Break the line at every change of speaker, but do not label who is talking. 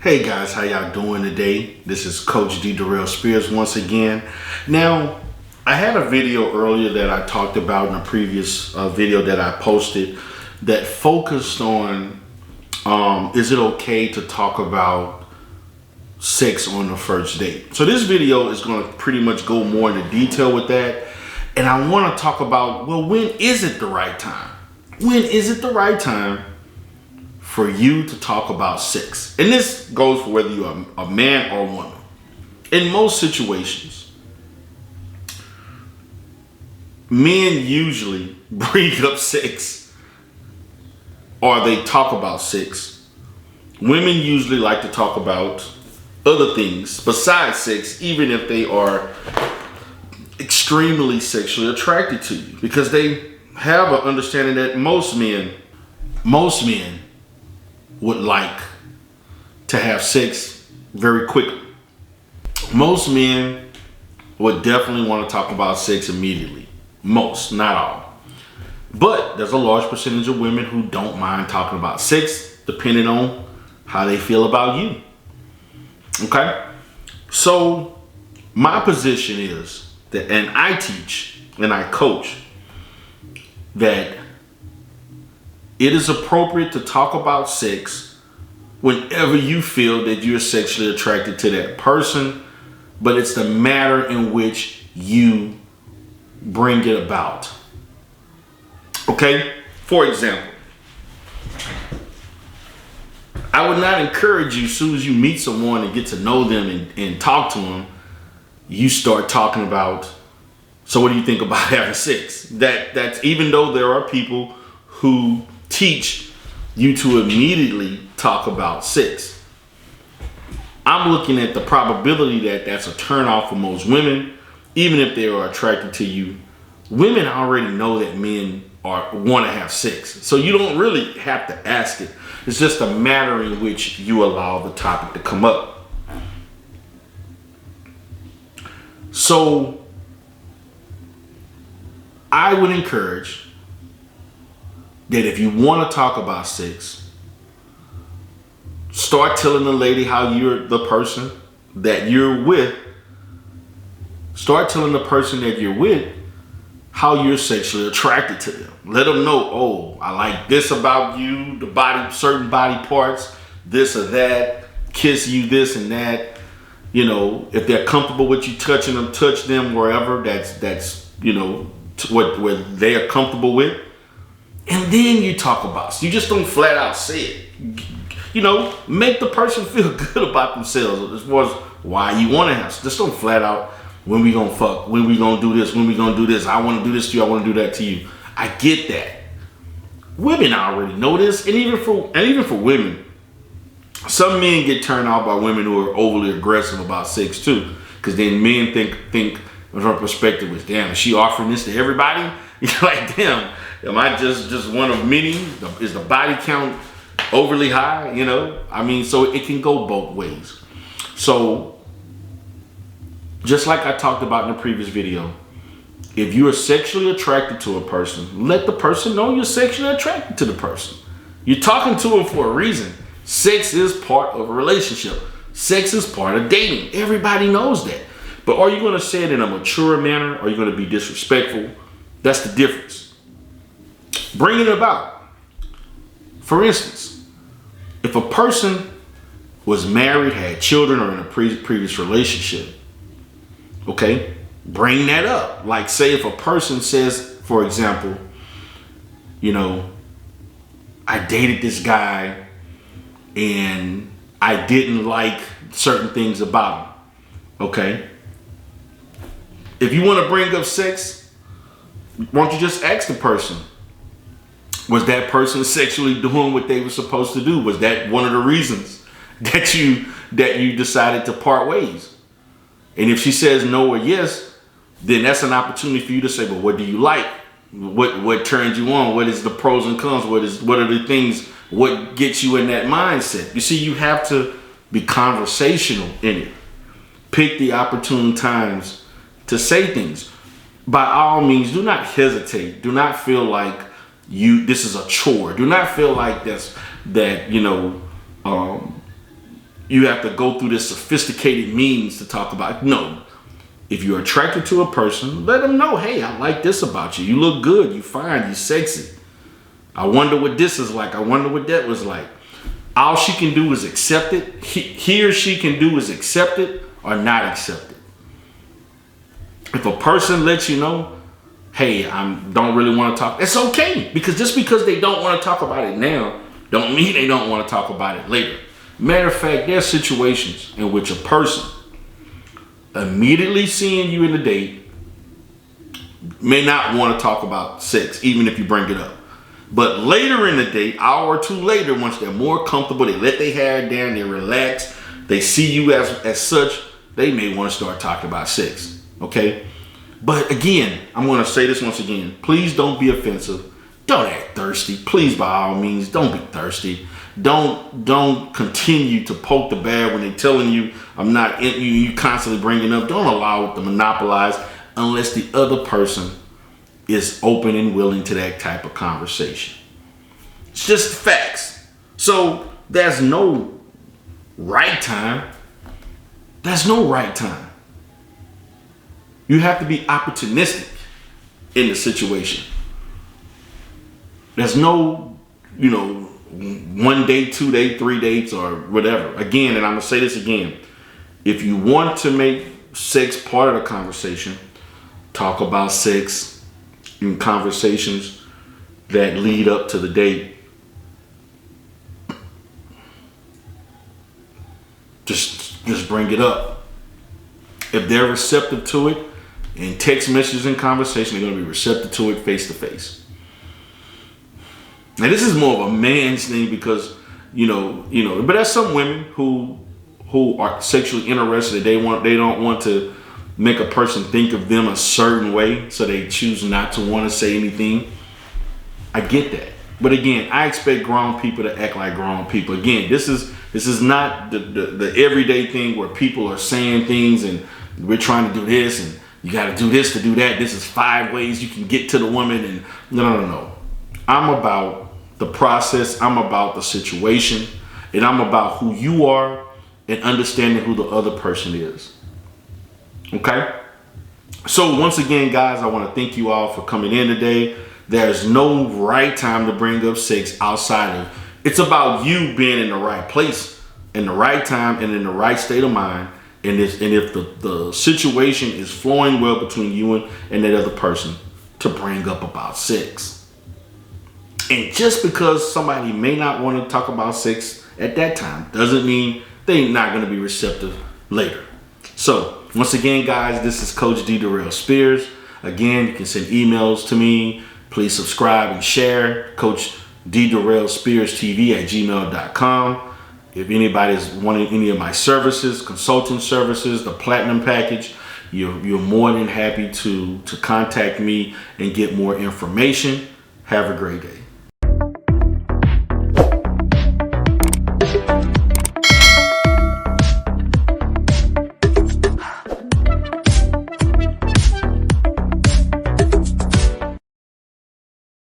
Hey guys, how y'all doing today? This is Coach D. Darrell Spears once again. Now, I had a video earlier that I talked about in a previous video that I posted that focused on is it okay to talk about sex on the first date? So this video is going to pretty much go more into detail with that. And I want to talk about, well, when is it the right time? When is it the right time for you to talk about sex? And this goes for whether you're a man or a woman. In most situations, men usually bring up sex or they talk about sex. Women usually like to talk about other things besides sex, even if they are extremely sexually attracted to you, because they have an understanding that most men would like to have sex very quickly. Most men would definitely want to talk about sex immediately. Most, not all. But there's a large percentage of women who don't mind talking about sex, depending on how they feel about you. Okay? So my position is that, and I teach and I coach, that it is appropriate to talk about sex whenever you feel that you're sexually attracted to that person, but it's the matter in which you bring it about. Okay? For example, I would not encourage you, as soon as you meet someone and get to know them and talk to them, you start talking about, so what do you think about having sex? That's even though there are people who teach you to immediately talk about sex. I'm looking at the probability that that's a turnoff for most women, even if they are attracted to you. Women already know that men want to have sex, so you don't really have to ask it. It's just a matter in which you allow the topic to come up. So I would encourage that if you want to talk about sex, start telling the lady how you're the person that you're with. Start telling the person that you're with how you're sexually attracted to them. Let them know, oh, I like this about you, the body, certain body parts, this or that, kiss you, this and that. You know, if they're comfortable with you touching them, touch them wherever that's you know, what they are comfortable with. And then you talk about it. You just don't flat out say it. You know, make the person feel good about themselves as far as why you want to have. Just don't flat out, when we gonna fuck, when we gonna do this, when we gonna do this, I want to do this to you, I want to do that to you. I get that. Women already know this, and even for women, some men get turned off by women who are overly aggressive about sex too, because then men think from her perspective is, damn, is she offering this to everybody? You're like, damn, am I just one of many? Is the body count overly high? You know, I mean, so it can go both ways. So just like I talked about in the previous video, if you are sexually attracted to a person, let the person know you're sexually attracted to the person. You're talking to them for a reason. Sex is part of a relationship. Sex is part of dating. Everybody knows that. But are you going to say it in a mature manner, or are you going to be disrespectful? That's the difference. Bring it about. For instance, if a person was married, had children, or in a previous relationship, okay, bring that up. Like, say if a person says, for example, you know, I dated this guy and I didn't like certain things about him. Okay? If you want to bring up sex, why don't you just ask the person, was that person sexually doing what they were supposed to do? Was that one of the reasons that you decided to part ways? And if she says no or yes, then that's an opportunity for you to say, well, what do you like? What turns you on? What is the pros and cons? What are the things, what gets you in that mindset? You see, you have to be conversational in it. Pick the opportune times to say things. By all means, do not hesitate. Do not feel like this is a chore. Do not feel like that you have to go through this sophisticated means to talk about it. No. If you're attracted to a person, let them know, hey, I like this about you. You look good. You fine. You sexy. I wonder what this is like. I wonder what that was like. All she can do is accept it. He or she can do is accept it or not accept it. If a person lets you know, hey, I don't really want to talk, it's okay. Because just because they don't want to talk about it now, don't mean they don't want to talk about it later. Matter of fact, there are situations in which a person immediately seeing you in the date may not want to talk about sex, even if you bring it up. But later in the date, hour or two later, once they're more comfortable, they let their hair down, they relax, they see you as such, they may want to start talking about sex. Okay? But again, I'm going to say this once again. Please don't be offensive. Don't act thirsty. Please, by all means, don't be thirsty. Don't continue to poke the bear when they're telling you I'm not in you. You constantly bringing up. Don't allow it to monopolize unless the other person is open and willing to that type of conversation. It's just facts. So there's no right time. There's no right time. You have to be opportunistic in the situation. There's no, 1 day, 2 day, 3 dates or whatever. Again, and I'm going to say this again. If you want to make sex part of the conversation, talk about sex in conversations that lead up to the date. Just bring it up. If they're receptive to it in text messages and conversation, they're going to be receptive to it face to face. Now this is more of a man's thing because, but there's some women who are sexually interested. They don't want to make a person think of them a certain way, so they choose not to want to say anything. I get that. But again, I expect grown people to act like grown people. Again, this is not the everyday thing where people are saying things and we're trying to do this and you got to do this to do that. This is 5 ways you can get to the woman. And no. I'm about the process. I'm about the situation, and I'm about who you are and understanding who the other person is. Okay? So once again, guys, I want to thank you all for coming in today. There's no right time to bring up sex outside of, it's about you being in the right place, in the right time, and in the right state of mind. And if the situation is flowing well between you and that other person, to bring up about sex. And just because somebody may not want to talk about sex at that time doesn't mean they're not going to be receptive later. So once again, guys, this is Coach D. Darrell Spears. Again, you can send emails to me. Please subscribe and share. Coach D. Darrell Spears TV at gmail.com. If anybody's wanting any of my services, consulting services, the platinum package, you're more than happy to contact me and get more information. Have a great day.